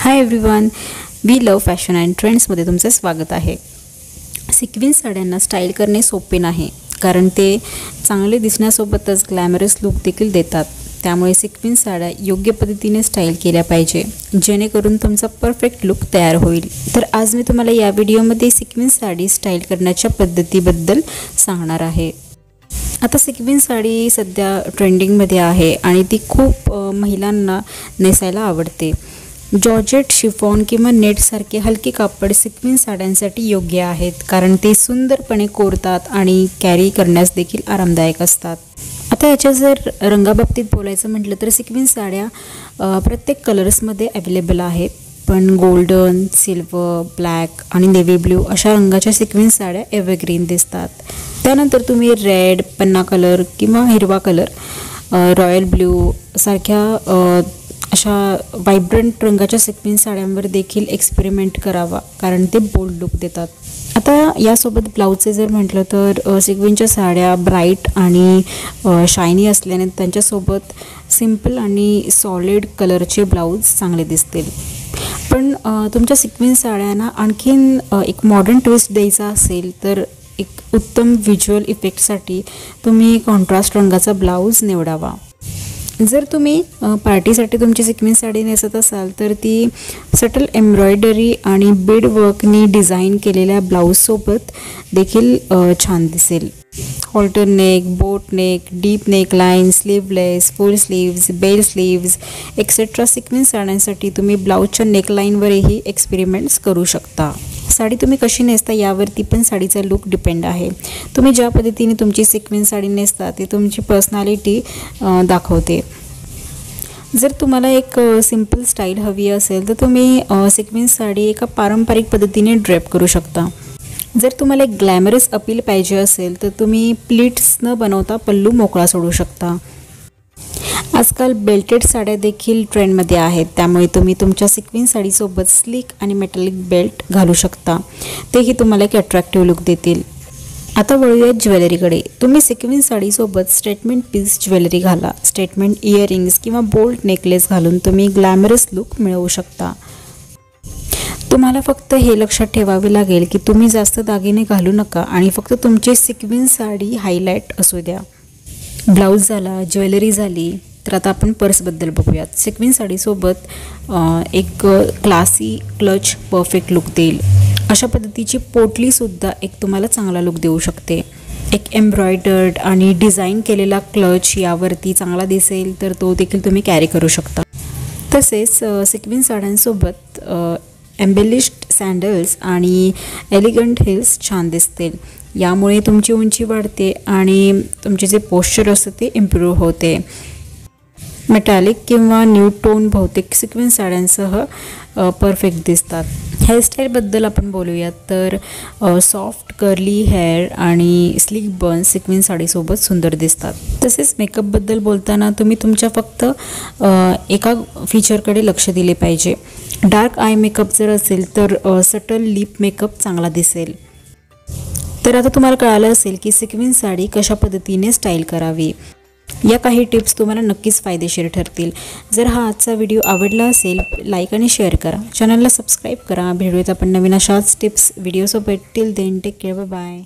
High everyone, we love fashion and ट्रेंड्समध्ये तुमचं स्वागत आहे। सिक्वेन्स साड्यांना स्टाईल करणे सोपे नाही, कारण ते चांगले दिसण्यासोबतच ग्लॅमरस लुक देखील देतात। त्यामुळे सिक्वेन्स साड्या योग्य पद्धतीने स्टाईल केल्या पाहिजे, जेणेकरून तुमचा परफेक्ट लुक तयार होईल। तर आज मी तुम्हाला या व्हिडिओमध्ये सिक्वेन्स साडी स्टाईल करण्याच्या पद्धतीबद्दल सांगणार आहे। आता सिक्वेन्स साडी सध्या ट्रेंडिंगमध्ये आहे आणि ती खूप महिलांना नेसायला आवडते। जॉर्जेट, शिफॉन किंवा नेटसारखे हलके कापड सिक्वेन्स साड्यांसाठी योग्य आहेत, कारण ते सुंदरपणे कोरतात आणि कॅरी करण्यास देखील आरामदायक असतात। आता याच्या जर रंगाबाबतीत बोलायचं म्हटलं तर सिक्वेन्स साड्या प्रत्येक कलर्समध्ये अवेलेबल आहेत, पण गोल्डन, सिल्वर, ब्लॅक आणि नेव्ही ब्ल्यू अशा रंगाच्या सिक्वेन्स साड्या एव्हरग्रीन दिसतात। त्यानंतर तुम्ही रेड, पन्ना कलर किंवा हिरवा कलर, रॉयल ब्ल्यू सारख्या अशा वायब्रंट रंगाच्या सिक्वेन्स साड्यांवर देखील एक्सपेरिमेंट करावा, कारण ते बोल्ड लुक देतात। आता यासोबत ब्लाऊजचे जर म्हटलं तर सिक्वेन्सच्या साड्या ब्राईट आणि शायनी असल्याने त्यांच्यासोबत सिंपल आणि सॉलिड कलरचे ब्लाऊज चांगले दिसतील। पण तुमच्या सिक्वेन्स साड्यांना आणखीन एक मॉडर्न ट्विस्ट द्यायचा असेल तर एक उत्तम व्हिज्युअल इफेक्टसाठी तुम्ही कॉन्ट्रास्ट रंगाचा ब्लाऊज निवडावा। जर तुम्ही पार्टीसाठी तुमची सिक्वेन्स साडी नेसत असाल तर ती सटल एम्ब्रॉयडरी आणि बीड वर्कनी डिझाईन केलेल्या ब्लाऊजसोबत देखील छान दिसेल। Halter neck, boat neck, deep neckline, sleeveless, full sleeves, bell sleeves etcetera sequence साड्यांसाठी तुम्ही ब्लाऊजच्या नेकलाईनवरही एक्सपेरिमेंट्स करू शकता। साडी तुम्ही कशी नेसता यावरती पण साडीचा लुक डिपेंड आहे। तुम्ही ज्या पद्धतीने तुमची सिक्वेन्स साडी नेसता ती तुमची पर्सनॅलिटी दाखवते। जर तुम्हाला एक सिंपल स्टाईल हवी असेल तर तुम्ही सिक्वेन्स साडी एका पारंपरिक पद्धतीने ड्रेप करू शकता। जर तुम्हाला एक ग्लॅमरस अपील पाहिजे असेल तर तुम्ही प्लीट्स न बनवता पल्लू मोकळा सोडू शकता। आजकाल बेल्टेड साड्या देखील ट्रेंडमध्ये आहेत, त्यामुळे तुम्ही तुमच्या सिक्वेन्स साडीसोबत स्लीक आणि मेटॅलिक बेल्ट घालू शकता, तेही तुम्हाला एक अट्रॅक्टिव्ह लुक देतील। आता वळूयात ज्वेलरीकडे। तुम्ही सिक्वेन्स साडीसोबत स्टेटमेंट पीस ज्वेलरी घाला। स्टेटमेंट इयरिंग्स किंवा बोल्ड नेकलेस घालून तुम्ही ग्लॅमरस लुक मिळवू शकता। तुम्हाला फक्त हे लक्षात ठेवावे लागेल की तुम्ही जास्त दागिने घालू नका आणि फक्त तुमची सिक्वेन्स साडी हायलाईट असू द्या। ब्लाऊज झाला, ज्वेलरी झाली, तर आता आपण पर्सबद्दल बघूयात। सिक्वेन्स साडीसोबत एक क्लासी क्लच परफेक्ट लुक देईल। अशा पद्धतीची पोटलीसुद्धा एक तुम्हाला चांगला लुक देऊ शकते। एक एम्ब्रॉयडर्ड आणि डिझाईन केलेला क्लच यावरती चांगला दिसेल तर तो देखील तुम्ही कॅरी करू शकता। तसेच सिक्वेन्स साड्यांसोबत एम्बेलिश्ड सँडल्स आणि एलिगंट हिल्स छान दिसतील। यामुळे तुमची उंची वाढते आणि तुमचे जे पोश्चर असतं ते इम्प्रूव्ह होते। मेटॅलिक किंवा न्यूड टोन बहुतेक सिक्वेन्स साड्यांसह परफेक्ट दिसतात। हेअरस्टाईलबद्दल आपण बोलूयात तर सॉफ्ट कर्ली हेअर आणि स्लीक बन सिक्वेन्स साडीसोबत सुंदर दिसतात। तसेच मेकअपबद्दल बोलताना तुम्ही तुमच्या फक्त एका फीचरकडे लक्ष दिले पाहिजे। डार्क आय मेकअप जर असेल तर सटल लिप मेकअप चांगला दिसेल। तर आता तुम्हाला कळालं असेल की सिक्वेन्स साडी कशा पद्धतीने स्टाईल करावी। या काही टिप्स तुम्हाला नक्कीच फायदेशीर ठरतील। जर हा आजचा व्हिडिओ आवडला असेल लाईक आणि शेअर करा, चॅनलला सबस्क्राईब करा। भेटूयात आपण नवीन अशाच टिप्स व्हिडिओसोबत। Till then take care, bye bye.